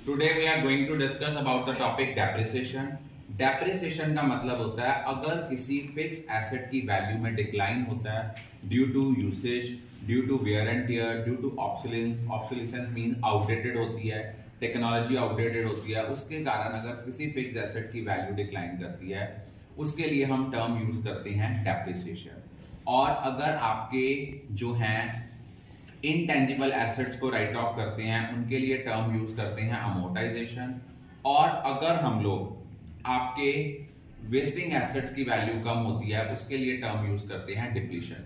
Today we are going to discuss about the topic depreciation. Depreciation का मतलब होता है अगर किसी फिक्स एसेट की वैल्यू में डिक्लाइन होता है due to usage, due to wear and tear, due to obsolescence. Obsolescence mean outdated होती है, टेक्नोलॉजी आउटडेटेड होती है, उसके कारण अगर किसी फिक्स एसेट की वैल्यू डिक्लाइन करती है उसके लिए हम टर्म यूज करते हैं डेप्रिसिएशन. और अगर आपके जो हैं इनटेंजिबल एसेट्स को राइट ऑफ करते हैं उनके लिए टर्म यूज करते हैं अमोर्टाइजेशन. और अगर हम लोग आपके वेस्टिंग एसेट्स की वैल्यू कम होती है उसके लिए टर्म यूज करते हैं डिप्लीशन.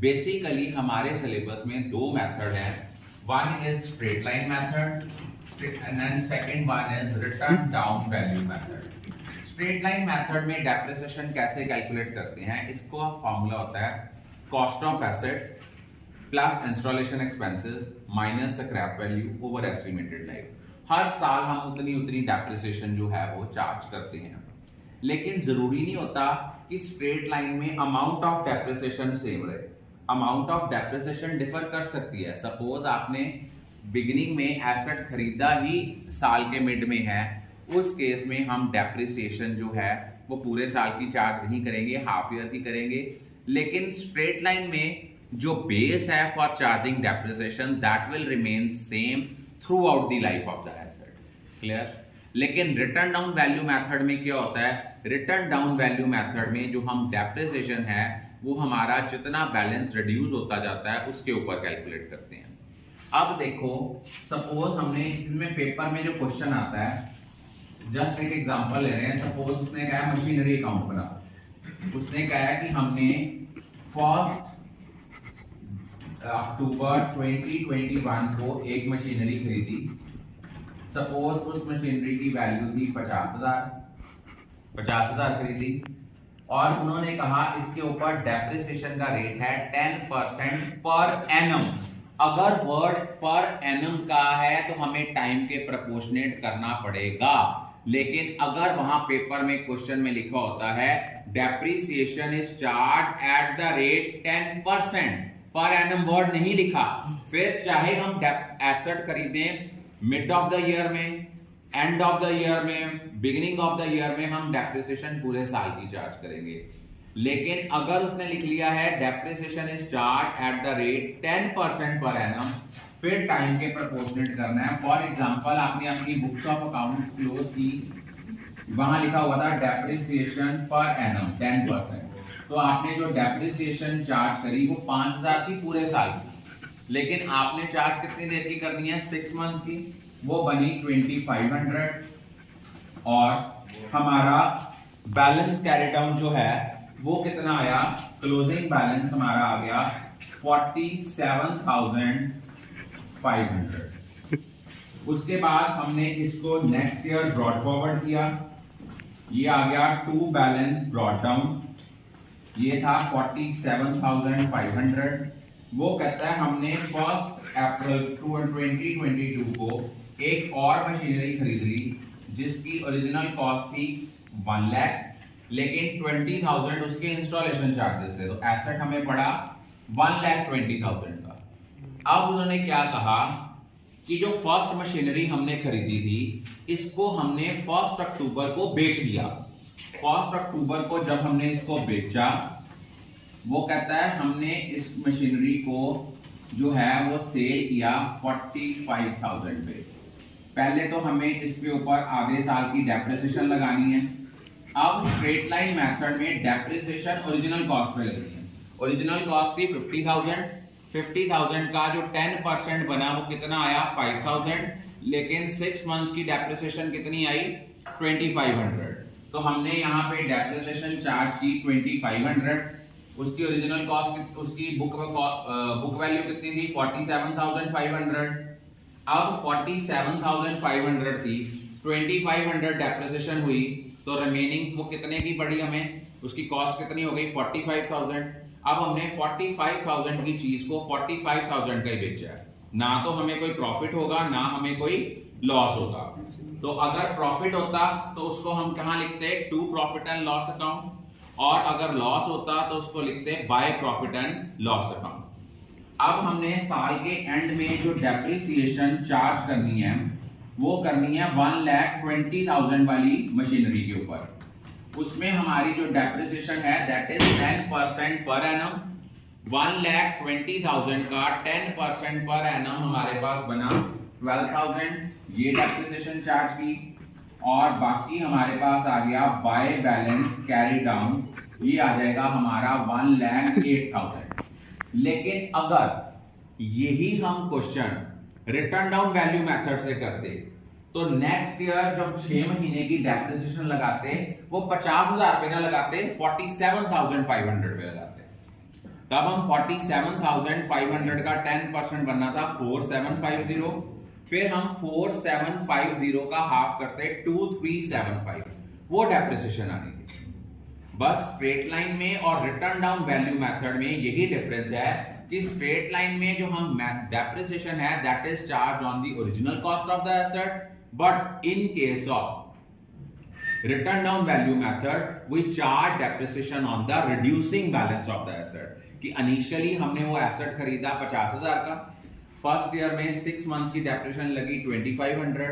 बेसिकली हमारे सिलेबस में दो मेथड हैं. One is straight line method and then second one is written down value method. Straight line method में डेप्रिसिएशन कैसे कैलकुलेट करते हैं, इसको फॉर्मूला होता है cost of asset plus installation expenses minus scrap value over estimated life. हर साल हम उतनी डेप्रिसिएशन जो है वो चार्ज करते हैं, लेकिन जरूरी नहीं होता कि स्ट्रेट लाइन में अमाउंट ऑफ डेप्रिसिएशन सेम रहे. अमाउंट ऑफ डेप्रिसिएशन डिफर कर सकती है. सपोज आपने बिगिनिंग में एसेट खरीदा ही साल के मिड में है, उस केस में हम डेप्रिसिएशन जो है वो पूरे साल की चार्ज नहीं करेंगे, हाफ ईयर की करेंगे. लेकिन स्ट्रेट लाइन में जो बेस है for charging depreciation that will remain same through out the life of the asset. Clear. लेकिन रिटर्न डाउन वैल्यू मेथड में क्या होता है, रिटर्न डाउन वैल्यू मेथड में जो हम डेप्रिसिएशन है वो हमारा जितना बैलेंस रिड्यूस होता जाता है उसके ऊपर कैलकुलेट करते हैं. अब देखो, सपोज हमने इसमें पेपर में जो क्वेश्चन आता है, जस्ट एक एग्जांपल ले रहे हैं. सपोज उसने कहा है मशीनरी अकाउंट बना. उसने कहा है कि हमने फर्स्ट अक्टूबर 2021 को एक मशीनरी खरीदी. सपोज उस मशीनरी की वैल्यू थी 50,000 खरीदी. और उन्होंने कहा इसके ऊपर डेप्रिसिएशन का रेट है 10% पर एनम. अगर वर्ड पर एनम का है तो हमें टाइम के प्रोपोर्शनेट करना पड़ेगा. लेकिन अगर वहां पेपर में क्वेश्चन में लिखा होता है depreciation is charge at the rate 10%, per annum word नहीं लिखा, फिर चाहे हम एसेट खरीदें मिड ऑफ द ईयर में, एंड ऑफ द ईयर में, बिगिनिंग ऑफ द ईयर में, हम डेप्रिसिएशन पूरे साल की चार्ज करेंगे. लेकिन अगर उसने लिख लिया है depreciation is charge at the rate 10% per annum, फिर टाइम के प्रोपोर्शनेट करना है. फॉर एग्जांपल आपने अपनी बुक्स ऑफ अकाउंट क्लोज की, वहां लिखा हुआ था डेप्रिसिएशन पर एनम 10%. तो आपने जो डेप्रिसिएशन चार्ज करी वो 5,000 की पूरे साल की, लेकिन आपने चार्ज कितनी देर की करनी है, 6 मंथ्स की, वो बनी 2500. और हमारा बैलेंस कैरी डाउन जो है वो कितना आया, क्लोजिंग बैलेंस हमारा आ गया 47,500. उसके बाद हमने इसको नेक्स्ट ईयर ब्रॉड फॉरवर्ड किया, ये आ गया टू बैलेंस ब्रॉड डाउन, ये था 47,500. वो कहता है हमने 1 अप्रैल 2022 को एक और मशीनरी खरीद ली जिसकी ओरिजिनल कॉस्ट थी 1 लाख, लेकिन 20,000 उसके इंस्टॉलेशन चार्जेस थे. तो एसेट हमें पड़ा 1,20,000 का. अब उन्होंने क्या कहा कि जो फर्स्ट मशीनरी हमने खरीदी थी इसको हमने 1 अक्टूबर को बेच दिया. 1 अक्टूबर को जब हमने इसको बेचा, वो कहता है हमने इस मशीनरी को जो है वो सेल किया 45,000 पे. पहले तो हमें इसके ऊपर आधे साल की डेप्रिसिएशन लगानी है. अब स्ट्रेट लाइन मेथड में डेप्रिसिएशन ओरिजिनल कॉस्ट पे लगनी है. ओरिजिनल कॉस्ट थी 50,000. 50,000 का जो 10% बना वो कितना आया, 5,000. लेकिन 6 मंथ्स की डेप्रिसिएशन कितनी आई, 2,500. तो हमने यहाँ पे डेप्रिसिएशन चार्ज की 2,500. उसकी ओरिजिनल कॉस्ट, उसकी बुक वैल्यू कितनी थी, 47,500. अब 47,500 थी, 2,500 डेप्रिसिएशन हुई, तो रिमेनिंग वो कितने की पड़ी हमें, उसकी कॉस्ट कितनी हो गई, 45,000. अब हमने 45,000 की चीज को 45,000 का ही बेचा है. ना तो हमें कोई प्रॉफिट होगा ना हमें कोई लॉस होगा. तो अगर प्रॉफिट होता तो उसको हम कहां लिखते, to profit and loss account, और अगर लॉस होता तो उसको लिखते by profit and loss account. अब हमने साल के एंड में जो डेप्रिसिएशन चार्ज करनी है वो करनी है 1,20,000 वाली मशीनरी के ऊपर। उसमें हमारी जो डेप्रिसिएशन है दैट इज 10% पर एनम। 1,20,000 का 10% पर एनम हमारे पास बना 12,000, ये डेप्रिसिएशन चार्ज की। और बाकी हमारे पास आ गया बाय बैलेंस कैरी डाउन, ये आ जाएगा हमारा 1,08,000। लेकिन अगर यही हम question return down value method से करते तो नेक्स्ट ईयर जब 6 महीने की डेप्रिसिएशन लगाते वो 50,000 रुपए ना लगाते, 47,500 रुपए लगाते। तब हम 47,500 का 10% बनना था 4,750, फिर हम 4,750 का हाफ करते 2,375, वो डेप्रिसिएशन आनी थी। बस स्ट्रेट लाइन में और रिटर्न डाउन वैल्यू मेथड में यही डिफरेंस है कि स्ट्रेट लाइन में जो हम डेप्रिसिएशन है that is charge on the original cost of the asset, but in case of written down value method we charge depreciation on the reducing balance of the asset. कि initially हमने वो asset खरीदा 50,000 का, first year में 6 months की depreciation लगी 2,500,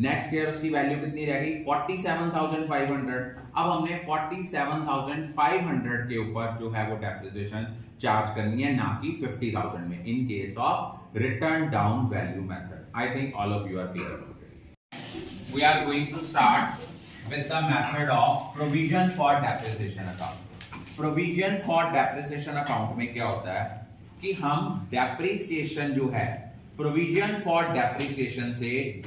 next year उसकी value कितनी रह गई 47,500। अब हमने 47,500 के ऊपर जो है वो डेप्रिसिएशन चार्ज करनी है, ना कि 50,000 में, in case of written down value method. I think all of you are clear. We are going to start with the method of provision for depreciation account. Provision for depreciation account में क्या होता है कि हम depreciation जो है, provision for depreciation से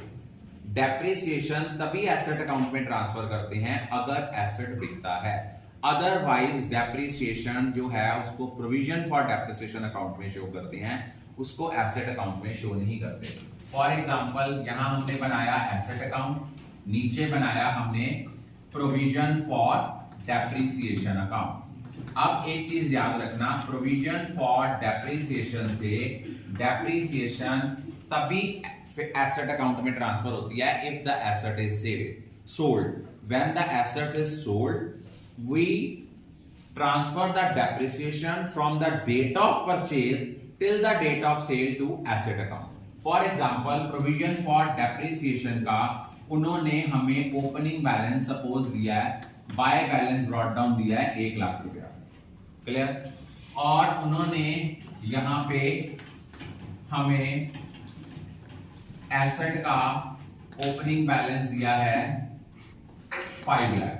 depreciation तभी एसेट अकाउंट में ट्रांसफर करते हैं अगर एसेट बिकता है, अदरवाइज डेप्रिसिएशन जो है उसको प्रोविजन फॉर डेप्रिसिएशन अकाउंट में शो करते हैं, उसको एसेट अकाउंट में शो नहीं करते। फॉर एग्जांपल यहां हमने बनाया एसेट अकाउंट, नीचे बनाया हमने प्रोविजन फॉर डेप्रिसिएशन अकाउंट। अब एक चीज याद रखना, प्रोविजन फॉर डेप्रिसिएशन से डेप्रिसिएशन तभी एसेट अकाउंट में ट्रांसफर होती है if the asset is sold. When the asset is sold we transfer the depreciation from the date of purchase till the date of sale to asset account. For example provision for depreciation का उन्होंने हमें opening balance suppose दिया है, by balance brought down दिया है 1 लाख रुपया, clear, और उन्होंने यहां पे हमें एसेट का ओपनिंग बैलेंस दिया है 5 लाख।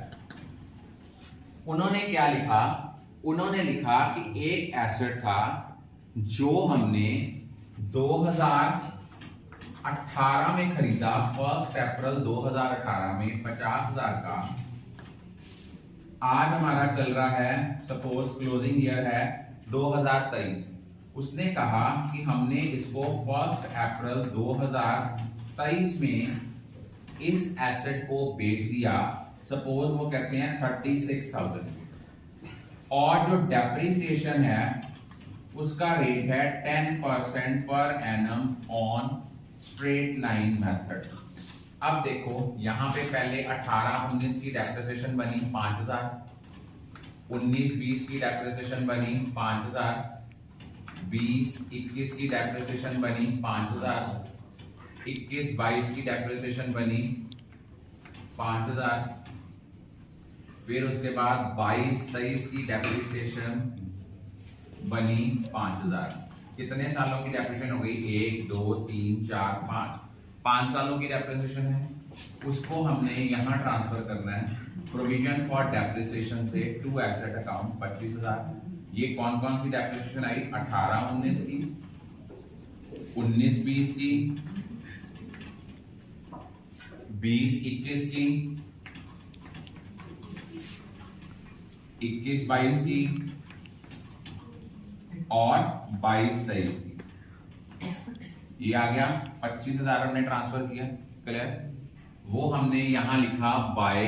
उन्होंने क्या लिखा, उन्होंने लिखा कि एक एसेट था जो हमने 2018 में खरीदा, 1 अप्रैल 2018 में 50,000 का। आज हमारा चल रहा है सपोज क्लोजिंग ईयर है 2023। उसने कहा कि हमने इसको 1 अप्रैल 2023 में इस एसेट को बेच दिया, सपोज वो कहते हैं 36,000, और जो डेप्रिसिएशन है उसका रेट है 10% per annum on straight line method. अब देखो यहां पे पहले 18-19 की डेप्रिसिएशन बनी 5,000, 19-20 की डेप्रिसिएशन बनी 5,000, 20-21 की डेप्रिसिएशन बनी 5,000, 21-22 की डेप्रिसिएशन बनी 5,000, फिर उसके बाद 22-23 की डेप्रिसिएशन बनी 5,000। कितने सालों की डेप्रिसिएशन हो गई? 1 2 3 4 5 सालों की डेप्रिसिएशन है, उसको हमने यहां ट्रांसफर करना है प्रोविजन फॉर डेप्रिसिएशन से टू एसेट अकाउंट 25,000। ये कौन कौन सी डेप्रिसिएशन आई? 18-19 की, 19-20 की, 20-21 की, 21-22 की और 22-23 की। ये आ गया 25,000 हमने ट्रांसफर किया, क्लियर। वो हमने यहां लिखा by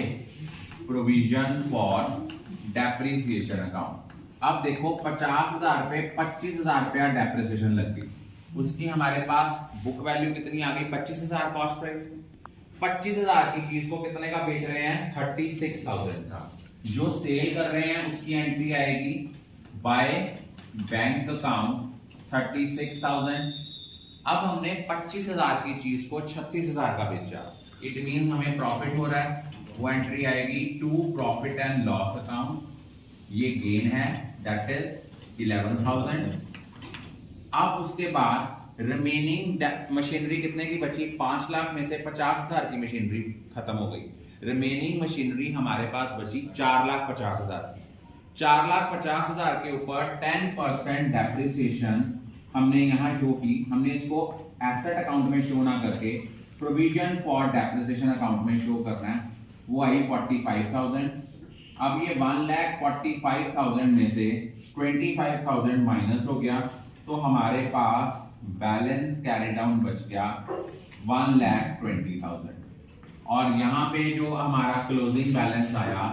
provision for depreciation account. अब देखो 50,000 पे 25,000 रुपया डेप्रिसिएशन लग गई, उसकी हमारे पास बुक वैल्यू कितनी आ गई? 25,000 कॉस्ट प्राइस। 25,000 की चीज को कितने का बेच रहे हैं? 36,000 का। जो सेल कर रहे हैं उसकी एंट्री आएगी बाय बैंक अकाउंट 36,000, अब हमने 25,000 की चीज को 36,000 का बेचा, इट मीन हमें प्रॉफिट हो रहा है, वो एंट्री आएगी to profit and loss account, ये गेन है दैट इज 11,000। अब उसके बाद रिमेनिंग मशीनरी कितने की बची, 5 लाख में से 50,000 की मशीनरी खत्म हो गई, रिमेनिंग मशीनरी हमारे पास बची 4,50,000 की। 4,50,000 के ऊपर 10% डेप्रिसिएशन हमने यहां शो की, हमने इसको एसेट अकाउंट में शो ना करके प्रोविजन फॉर डेप्रिसिएशन अकाउंट में शो करना है, वो आई 45,000। अब ये 1,45,000 में से 25,000 माइनस हो गया, तो हमारे पास बैलेंस कैरी डाउन बच गया 1,20,000। और यहां पे जो हमारा क्लोजिंग बैलेंस आया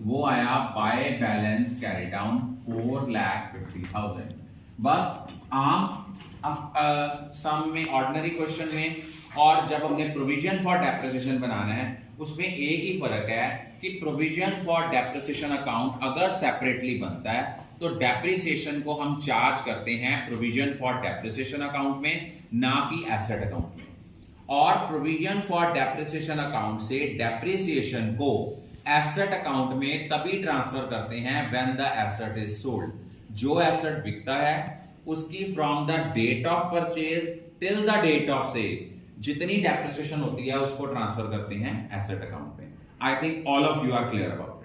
वो आया बाय बैलेंस कैरी डाउन 4,50,000। बस सम में, ऑर्डिनरी क्वेश्चन में और जब हमने प्रोविजन फॉर डेप्रिसिएशन बनाना है उसमें एक ही फर्क है कि प्रोविजन फॉर डेप्रिसिएशन अकाउंट अगर सेपरेटली बनता है तो डेप्रिसिएशन को हम चार्ज करते हैं प्रोविजन फॉर डेप्रिसिएशन अकाउंट में, ना कि एसेट अकाउंट में। और प्रोविजन फॉर डेप्रिसिएशन अकाउंट से डेप्रिसिएशन को एसेट अकाउंट में तभी ट्रांसफर करते हैं when the asset is sold. जो एसेट बिकता है उसकी from the date of purchase till the date of sale जितनी डेप्रिसिएशन होती है उसको ट्रांसफर करते हैं एसेट अकाउंट में। I think all of you are clear about